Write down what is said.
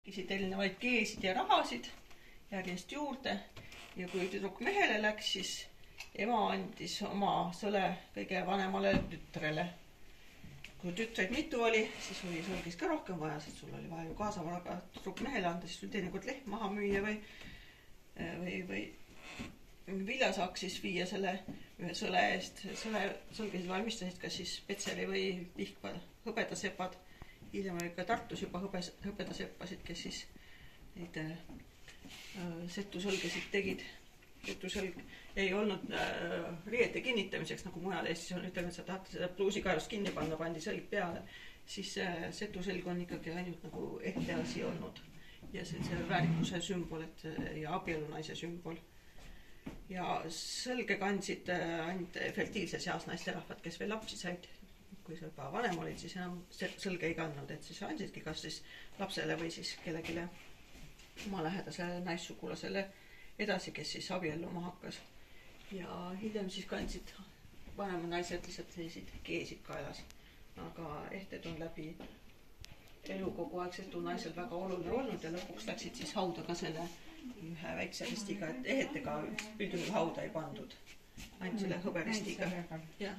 Erinevaid keesid ja rahasid järjest juurde ja kui tüdruk mehele läks, siis ema andis oma sõle kõige vanemale tütrele. Kui tütreid mitu oli, siis oli sõlgis ka rohkem vaja, sest sul oli vaja ju kaasavaraga tüdruk mehele anda, siis sul teinekord lehm maha müüa või viljasaak siis viia selle ühe sõle eest. Sõlgesid valmistasid ka siis Petseri või Pihkva hõbedasepad. Hiljem oli ka Tartus juba hõbedaseppasid, kes siis neid setusõlgesid tegid. Setusõlg ei olnud riiete kinnitamiseks, nagu mujal Eestis on, ütleme, et sa tahate seda pluusikaelust kinni panna, pandi sõlg peale. Siis setusõlg on ikkagi ainult nagu ehte asi olnud. Ja see väärikuse sümbol ja abielunaise sümbol. Ja sõlge kandsid ainult fertiilses eas naisterahvad, kes veel lapsi said. Kui sa juba vanem olid, siis enam sõlge ei kandnud, et siis andsidki kas siis lapsele või siis kellegile oma lähedasele naissugulasele edasi, kes siis abielluma hakkas. Ja hiljem siis kandsid vanemad naised lihtsalt selliseid keesid kaelas. Aga ehted on läbi elu kogu aeg setu naisel väga oluline olnud ja lõpuks läksid siis hauda ka selle ühe väikse ristiga, et ehetega üldjuhul hauda ei pandud. Ainult selle hõberistiga. Ja.